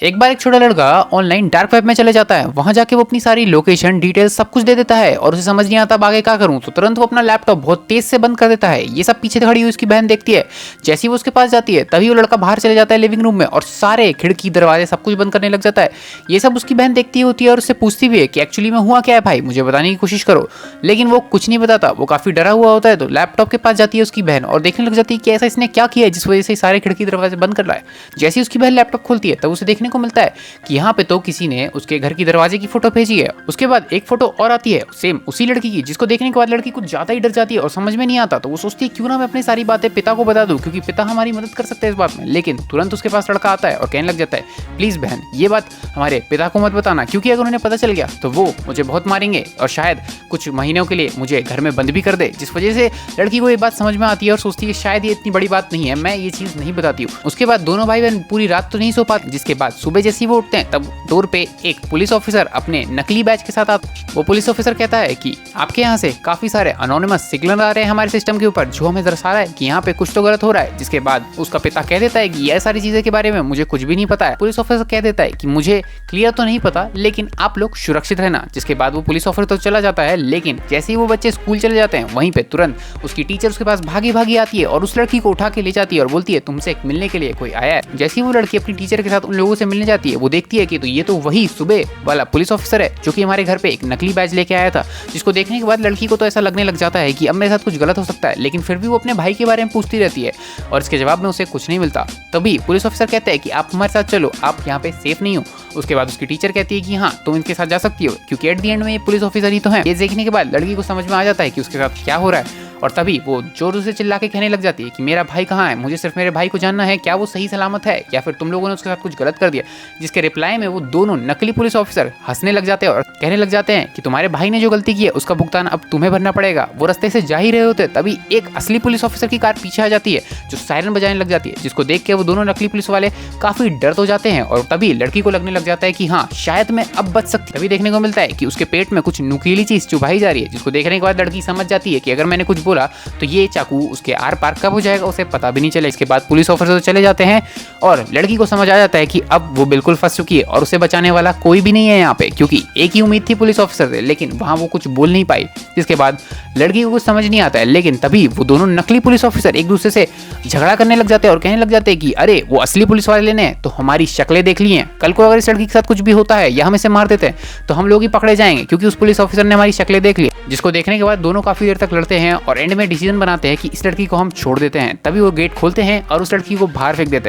एक बार एक छोटा लड़का ऑनलाइन डार्क वेब में चले जाता है। वहां जाके वो अपनी सारी लोकेशन डिटेल्स सब कुछ दे देता है और उसे समझ नहीं आता अब आगे क्या करूं। तो तुरंत वो अपना लैपटॉप बहुत तेज से बंद कर देता है। ये सब पीछे खड़ी हुई उसकी बहन देखती है। जैसे ही वो उसके पास जाती है तभी वो लड़का बाहर चले जाता है लिविंग रूम में और सारे खिड़की दरवाजे सब कुछ बंद करने लग जाता है। ये सब उसकी बहन देखती होती है और उससे पूछती भी है कि एक्चुअली में हुआ क्या है भाई, मुझे बताने की कोशिश करो। लेकिन वो कुछ नहीं बताता, वो काफी डरा हुआ होता है। तो लैपटॉप के पास जाती है उसकी बहन और देखने लग जाती है कि ऐसा इसने क्या किया है जिस वजह से सारे खिड़की दरवाजे बंद कर रहा है। जैसे ही उसकी बहन लैपटॉप खोलती है तब उसे देखने को मिलता है कि यहाँ पे तो किसी ने उसके घर की दरवाजे की फोटो भेजी है। उसके बाद एक फोटो और आती है सेम उसी लड़की की, जिसको देखने के बाद लड़की कुछ ज्यादा ही डर जाती है और समझ में नहीं आता। तो वो सोचती है क्यों ना मैं अपनी सारी बातें पिता को बता दूं, क्योंकि पिता हमारी मदद कर सकते हैं इस बात में। लेकिन तुरंत उसके पास लड़का आता है और कहने लग जाता है प्लीज बहन ये बात हमारे पिता को मत बताना, क्योंकि अगर उन्हें पता चल गया तो वो मुझे बहुत मारेंगे और शायद कुछ महीनों के लिए मुझे घर में बंद भी कर दे। जिस वजह से लड़की को ये बात समझ में आती है और सोचती है शायद ये इतनी बड़ी बात नहीं है, मैं ये चीज नहीं बताती हूँ। उसके बाद दोनों भाई बहन पूरी रात तो नहीं सो पाते। जिसके बाद सुबह जैसे ही वो उठते हैं तब डोर पे एक पुलिस ऑफिसर अपने नकली बैच के साथ आता है। वो पुलिस ऑफिसर कहता है कि आपके यहाँ से काफी सारे अनोनिमस सिग्नल आ रहे हैं हमारे सिस्टम के ऊपर, जो हमें दर्शा रहा है कि यहाँ पे कुछ तो गलत हो रहा है। जिसके बाद उसका पिता कह देता है कि ये सारी चीजें के बारे में मुझे कुछ भी नहीं पता है। पुलिस ऑफिसर कह देता है कि मुझे क्लियर तो नहीं पता, लेकिन आप लोग सुरक्षित रहना। जिसके बाद वो पुलिस ऑफिसर तो चला जाता है, लेकिन जैसे ही वो बच्चे स्कूल चले जाते हैं वहीं पे तुरंत उसकी टीचर उसके पास भागी भागी आती है और उस लड़की को उठा के ले जाती है और बोलती है तुमसे मिलने के लिए कोई आया है। जैसे ही वो लड़की अपनी टीचर के साथ उन लोगों से मिलने जाती है वो देखती है कि तो ये तो वही सुबह वाला पुलिस ऑफिसर है जो कि हमारे घर पे एक नकली बैच लेके आया था। जिसको देखने के बाद लड़की को तो ऐसा लगने लग जाता है कि अब मेरे साथ कुछ गलत हो सकता है, लेकिन फिर भी वो अपने भाई के बारे में पूछती रहती है और इसके जवाब में उसे कुछ नहीं मिलता। तभी पुलिस ऑफिसर कहता है कि आप हमारे साथ चलो, आप यहाँ पे सेफ नहीं हो। उसके बाद उसकी टीचर कहती है कि हाँ तुम इनके साथ जा सकती हो, क्योंकि एट द एंड में ये पुलिस ऑफिसर ही तो है। ये देखने के बाद लड़की को समझ में आ जाता है कि उसके साथ क्या हो रहा है और तभी वो जोर से चिल्ला के कहने लग जाती है कि मेरा भाई कहाँ है, मुझे सिर्फ मेरे भाई को जानना है, क्या वो सही सलामत है या फिर तुम लोगों ने उसके साथ कुछ गलत कर दिया। जिसके रिप्लाई में वो दोनों नकली पुलिस ऑफिसर हंसने लग जाते हैं और कहने लग जाते हैं कि तुम्हारे भाई ने जो गलती की है उसका भुगतान अब तुम्हें भरना पड़ेगा। वो रास्ते से जा ही रहे होते तभी एक असली पुलिस ऑफिसर की कार पीछे आ जाती है जो सायरन बजाने लग जाती है। जिसको देख के वो दोनों नकली पुलिस वाले काफी डर तो जाते हैं और तभी लड़की को लगने लग जाता है कि हाँ शायद मैं अब बच सकती। तभी देखने को मिलता है कि उसके पेट में कुछ नुकीली चीज चुभाई जा रही है। जिसको देखने के बाद लड़की समझ जाती है कि अगर मैंने कुछ बोला तो ये चाकू उसके आर पार कब हो जाएगा उसे पता भी नहीं चले। इसके बाद पुलिस ऑफिसर चले जाते हैं और लड़की को समझ आ जाता है कि अब वो बिल्कुल फंस चुकी है और उसे बचाने वाला कोई भी नहीं है यहाँ पे, क्योंकि एक ही उम्मीद थी पुलिस ऑफिसर से, लेकिन वहां वो कुछ बोल नहीं पाई। जिसके बाद लड़की को कुछ समझ नहीं आता है, लेकिन तभी वो दोनों नकली पुलिस ऑफिसर एक दूसरे से झगड़ा करने लग जाते हैं और कहने लग जाते हैं कि अरे वो असली पुलिस वाले ने तो हमारी शक्लें देख ली हैं, कल को अगर इस लड़की के साथ कुछ भी होता है या हम इसे मार देते हैं तो हम लोग ही पकड़े जाएंगे, क्योंकि उस पुलिस ऑफिसर ने हमारी शक्लें देख ली। जिसको देखने के बाद दोनों काफी देर तक लड़ते हैं और एंड में डिसीजन बनाते हैं कि इस लड़की को हम छोड़ देते हैं। तभी वो गेट खोलते हैं और उस लड़की को बाहर फेंक देते हैं।